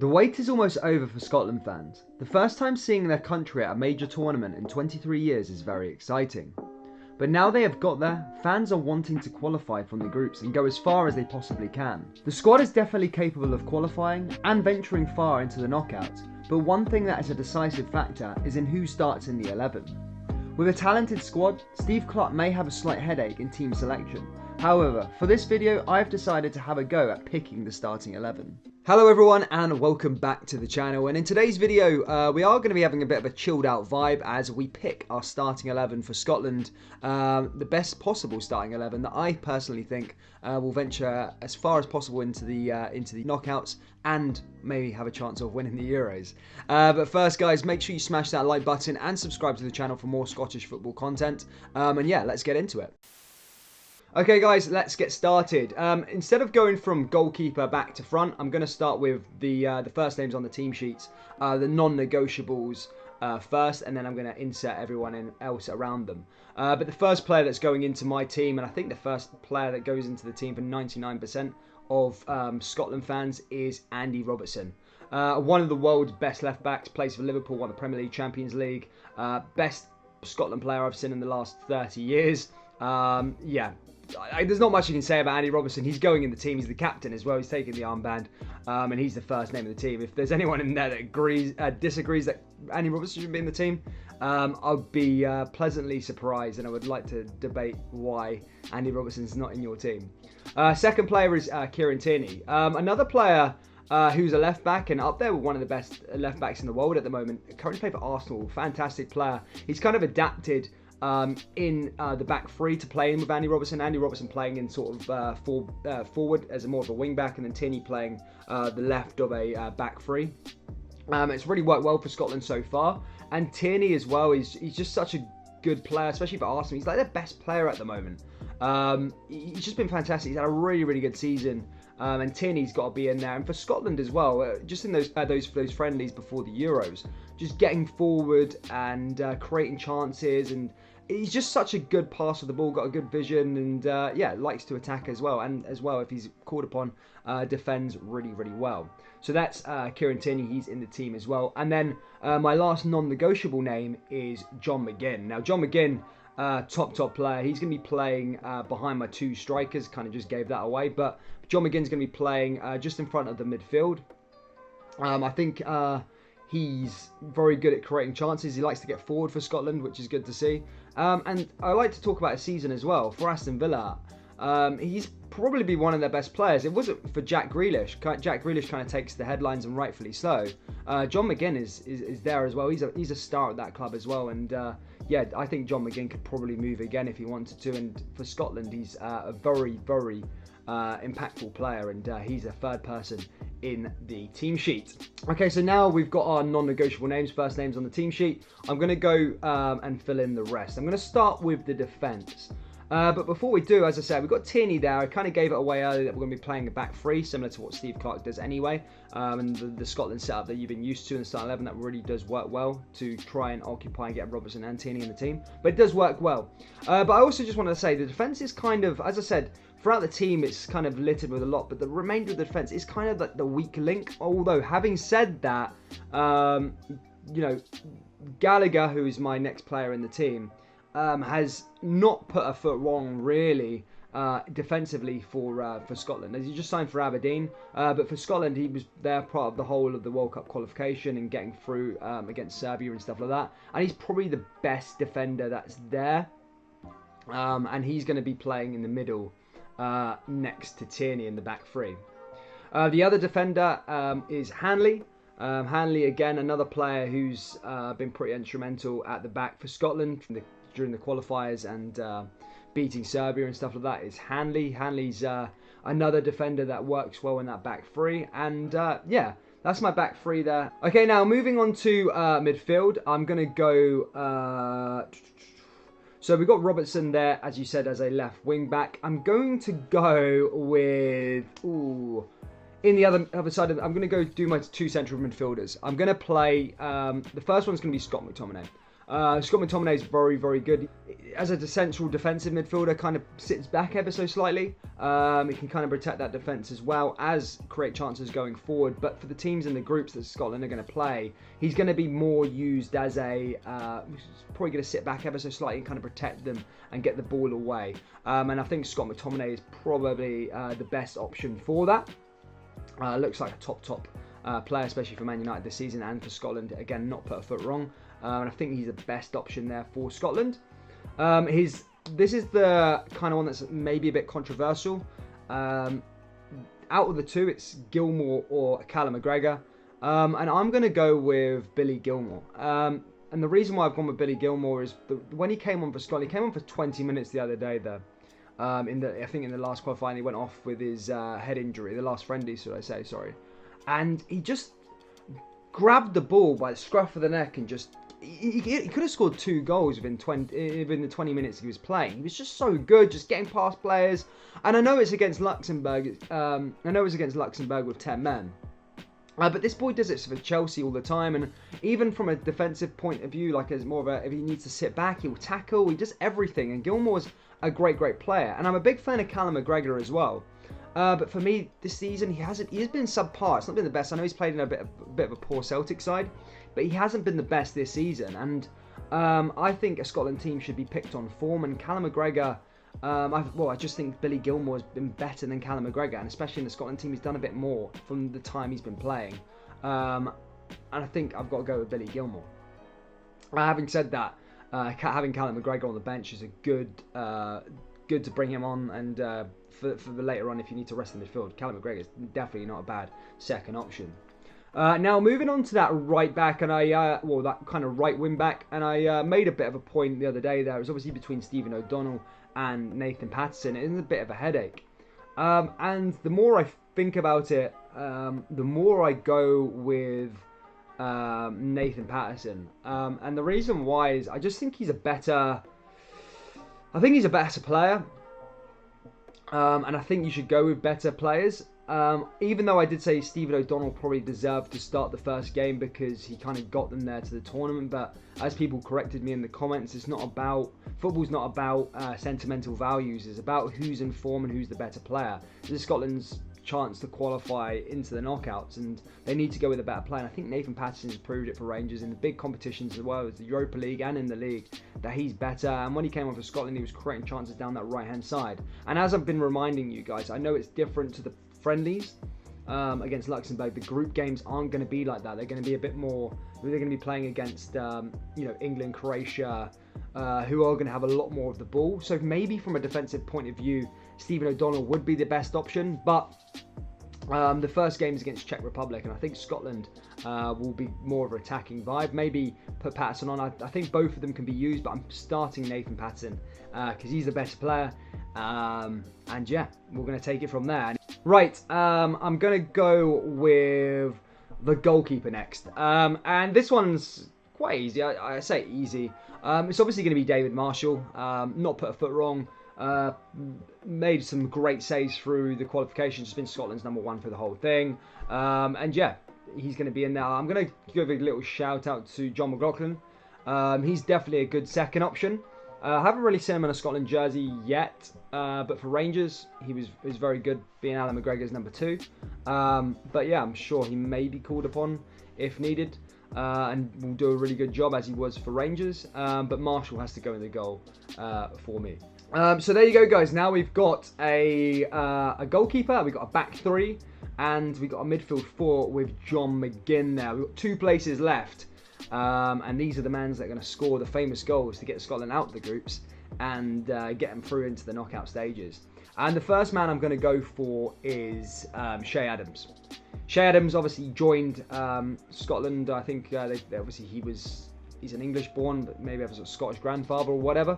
The wait is almost over for Scotland fans. The first time seeing their country at a major tournament in 23 years is very exciting. But now they have got there, fans are wanting to qualify from the groups and go as far as they possibly can. The squad is definitely capable of qualifying and venturing far into the knockouts, but one thing that is a decisive factor is in who starts in the 11. With a talented squad, Steve Clarke may have a slight headache in team selection. However, for this video, I've decided to have a go at picking the starting 11. Hello everyone and welcome back to the channel, and in today's video we are going to be having a bit of a chilled out vibe as we pick our starting 11 for Scotland, the best possible starting 11 that I personally think will venture as far as possible into the knockouts and maybe have a chance of winning the Euros. But first guys, make sure you smash that like button and subscribe to the channel for more Scottish football content, and yeah, let's get into it. Okay guys, let's get started. Instead of going from goalkeeper back to front, I'm going to start with the first names on the team sheets, the non-negotiables first, and then I'm going to insert everyone else around them. But the first player that's going into my team, and I think the first player that goes into the team for 99% of Scotland fans, is Andy Robertson. One of the world's best left-backs, plays for Liverpool, won the Premier League, Champions League, best Scotland player I've seen in the last 30 years. Yeah. There's not much you can say about Andy Robertson. He's going in the team. He's the captain as well. He's taking the armband, and he's the first name of the team. If there's anyone in there that disagrees that Andy Robertson should be in the team, I'd be pleasantly surprised, and I would like to debate why Andy Robertson's not in your team. Second player is Kieran Tierney, another player who's a left back and up there with one of the best left backs in the world at the moment. Currently playing for Arsenal. Fantastic player. He's kind of adapted in the back three to playing with Andy Robertson. Andy Robertson playing in sort of forward as more of a wing back, and then Tierney playing the left of a back three. It's really worked well for Scotland so far, and Tierney as well he's just such a good player, especially for Arsenal. He's like their best player at the moment. He's just been fantastic. He's had a really good season, and Tierney's got to be in there. And for Scotland as well, just in those friendlies before the Euros, just getting forward and creating chances, and he's just such a good passer of the ball, got a good vision, and yeah, likes to attack as well. And as well, if he's called upon, defends really well. So that's Kieran Tierney. He's in the team as well. And then my last non-negotiable name is John McGinn. Now, John McGinn, top player. He's going to be playing behind my two strikers. Kind of just gave that away, but John McGinn's going to be playing just in front of the midfield. I think he's very good at creating chances. He likes to get forward for Scotland, which is good to see. And I like to talk about his season as well. For Aston Villa, he's probably be one of their best players. It wasn't for Jack Grealish. Jack Grealish kind of takes the headlines, and rightfully so. John McGinn is there as well. He's a star at that club as well. And yeah, I think John McGinn could probably move again if he wanted to. And for Scotland, he's a very impactful player, and he's a third person in the team sheet. Okay, so now we've got our non-negotiable names, first names on the team sheet. I'm going to go and fill in the rest. I'm going to start with the defence. But before we do, as I said, we've got Tierney there. I kind of gave it away earlier that we're going to be playing a back three, similar to what Steve Clarke does anyway. And the Scotland setup that you've been used to in the start 11, that really does work well to try and occupy and get Robertson and Tierney in the team. But it does work well. But I also just want to say the defence is kind of, as I said, throughout the team, it's kind of littered with a lot, but the remainder of the defence is kind of like the weak link. Although, having said that, you know, Gallagher, who is my next player in the team, has not put a foot wrong, really, defensively for Scotland. As he just signed for Aberdeen, but for Scotland, he was there part of the whole of the World Cup qualification and getting through against Serbia and stuff like that. And he's probably the best defender that's there, and he's going to be playing in the middle, next to Tierney in the back three. The other defender is Hanley. Hanley, again, another player who's been pretty instrumental at the back for Scotland during the qualifiers and beating Serbia and stuff like that, is Hanley. Hanley's another defender that works well in that back three. And yeah, that's my back three there. Okay, now moving on to midfield, I'm going to go... So we've got Robertson there, as you said, as a left wing back. I'm going to go with... in the other side, I'm going to go do my two central midfielders. I'm going to play... the first one's going to be Scott McTominay. Scott McTominay is very, very good. As a central defensive midfielder, kind of sits back ever so slightly. He can kind of protect that defence as well as create chances going forward. But for the teams in the groups that Scotland are going to play, he's going to be more used as a... probably going to sit back ever so slightly and kind of protect them and get the ball away. And I think Scott McTominay is probably the best option for that. Looks like a top player, especially for Man United this season and for Scotland. Again, not put a foot wrong. And I think he's the best option there for Scotland. This is the kind of one that's maybe a bit controversial. Out of the two, it's Gilmour or Callum McGregor. And I'm going to go with Billy Gilmour. And the reason why I've gone with Billy Gilmour is when he came on for Scotland, he came on for 20 minutes the other day there. I think in the last qualifying, he went off with his head injury, the last friendly, should I say, sorry. And he just grabbed the ball by the scruff of the neck and just... He could have scored 2 goals within the 20 minutes he was playing. He was just so good, just getting past players. And I know it's against Luxembourg. With 10 men. But this boy does it for Chelsea all the time. And even from a defensive point of view, like as more of a, if he needs to sit back, he'll tackle. He does everything. And Gilmour's a great player. And I'm a big fan of Callum McGregor as well. But for me, this season, he has been subpar. It's not been the best. I know he's played in a bit of a poor Celtic side, but he hasn't been the best this season. And I think a Scotland team should be picked on form. And Callum McGregor, I just think Billy Gilmour has been better than Callum McGregor, and especially in the Scotland team, he's done a bit more from the time he's been playing. And I think I've got to go with Billy Gilmour. Having said that, having Callum McGregor on the bench is a good to bring him on, and for the later on if you need to rest in midfield, Callum McGregor is definitely not a bad second option. Now moving on to that right back, and that kind of right wing back, and I made a bit of a point the other day there. It was obviously between Stephen O'Donnell and Nathan Patterson. It is a bit of a headache, and the more I think about it, the more I go with Nathan Patterson, and the reason why is I just think he's a better player, and I think you should go with better players. Even though I did say Stephen O'Donnell probably deserved to start the first game because he kind of got them there to the tournament, but as people corrected me in the comments, football's not about sentimental values. It's about who's in form and who's the better player. This is Scotland's chance to qualify into the knockouts, and they need to go with a better player. And I think Nathan Patterson has proved it for Rangers in the big competitions as well as the Europa League and in the league, that he's better. And when he came on for Scotland, he was creating chances down that right hand side. And as I've been reminding you guys, I know it's different to the friendlies against Luxembourg. The group games aren't going to be like that. They're going to be a bit more. They're going to be playing against England, Croatia, who are going to have a lot more of the ball. So maybe from a defensive point of view, Stephen O'Donnell would be the best option. But the first game is against Czech Republic, and I think Scotland will be more of an attacking vibe. Maybe put Patterson on. I think both of them can be used, but I'm starting Nathan Patterson because he's the better player. And yeah, we're going to take it from there. Right, I'm going to go with the goalkeeper next. And this one's quite easy. I say easy. It's obviously going to be David Marshall. Not put a foot wrong. Made some great saves through the qualifications. Has been Scotland's #1 for the whole thing. And yeah, he's going to be in there. I'm going to give a little shout out to John McLaughlin. He's definitely a good second option. I haven't really seen him in a Scotland jersey yet, but for Rangers, he was very good, being Alan McGregor's #2. But yeah, I'm sure he may be called upon if needed, and will do a really good job as he was for Rangers. But Marshall has to go in the goal for me. So there you go, guys. Now we've got a goalkeeper, we've got a back three, and we've got a midfield four with John McGinn there. We've got 2 places left. And these are the men that are going to score the famous goals to get Scotland out of the groups and get them through into the knockout stages. And the first man I'm going to go for is Che Adams. Che Adams obviously joined Scotland. I think obviously he's an English-born, but maybe has a Scottish grandfather or whatever.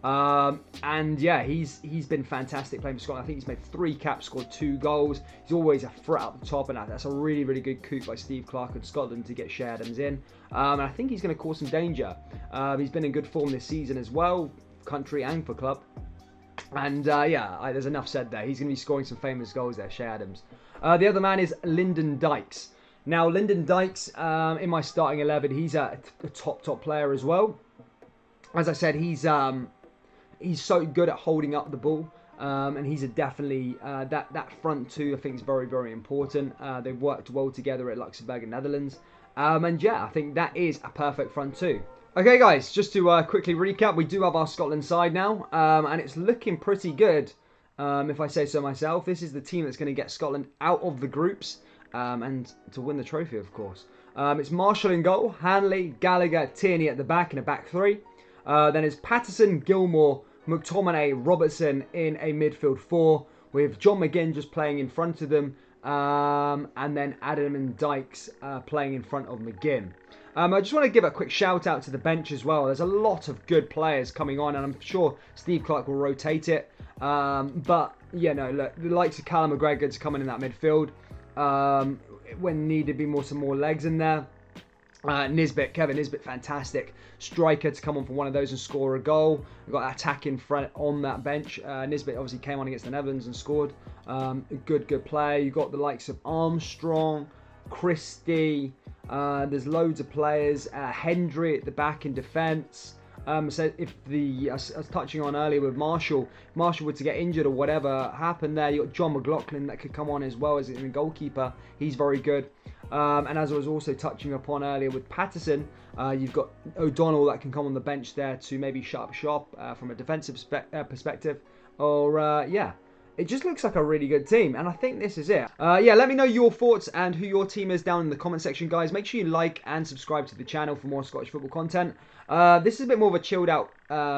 And yeah, he's been fantastic playing for Scotland. I think he's made 3 caps, scored 2 goals. He's always a threat up the top, and that's a really, really good coup by Steve Clarke and Scotland to get Che Adams in. And I think he's going to cause some danger. He's been in good form this season as well, country and for club. And there's enough said there. He's going to be scoring some famous goals there, Che Adams. The other man is Lyndon Dykes. Now, Lyndon Dykes, in my starting 11, he's a top player as well. as I said, he's so good at holding up the ball. And he's definitely that front two. I think is very, very important. They've worked well together at Luxembourg and Netherlands, and yeah, I think that is a perfect front two. Okay, guys, just to quickly recap, we do have our Scotland side now, and it's looking pretty good, if I say so myself. This is the team that's going to get Scotland out of the groups and to win the trophy, of course. It's Marshall in goal, Hanley, Gallagher, Tierney at the back in a back three. Then it's Patterson, Gilmore, McTominay, Robertson in a midfield four, with John McGinn just playing in front of them, and then Adam and Dykes playing in front of McGinn. I just want to give a quick shout out to the bench as well. There's a lot of good players coming on, and I'm sure Steve Clarke will rotate it. But, you know, look, the likes of Callum McGregor's coming in that midfield. When needed, be some more legs in there. Nisbet, Kevin Nisbet, fantastic striker to come on for one of those and score a goal. We've got attack in front on that bench. Nisbet obviously came on against the Netherlands and scored. A good play. You've got the likes of Armstrong, Christie. There's loads of players. Hendry at the back in defence. So if I was touching on earlier with Marshall were to get injured or whatever happened there, you've got John McLaughlin that could come on as well as a goalkeeper. He's very good. And as I was also touching upon earlier with Patterson, you've got O'Donnell that can come on the bench there to maybe shut up shop from a defensive perspective. Or, yeah, it just looks like a really good team. And I think this is it. Yeah, let me know your thoughts and who your team is down in the comment section, guys. Make sure you like and subscribe to the channel for more Scottish football content. This is a bit more of a chilled out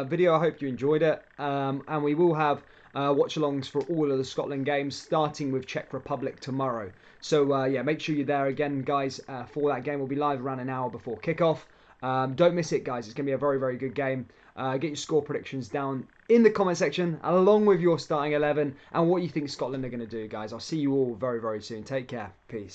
video. I hope you enjoyed it. And we will have watch-alongs for all of the Scotland games, starting with Czech Republic tomorrow. So, yeah, make sure you're there again, guys, for that game. We'll be live around an hour before kickoff. Don't miss it, guys. It's going to be a very, very good game. Get your score predictions down in the comment section, along with your starting 11 and what you think Scotland are going to do, guys. I'll see you all very, very soon. Take care. Peace.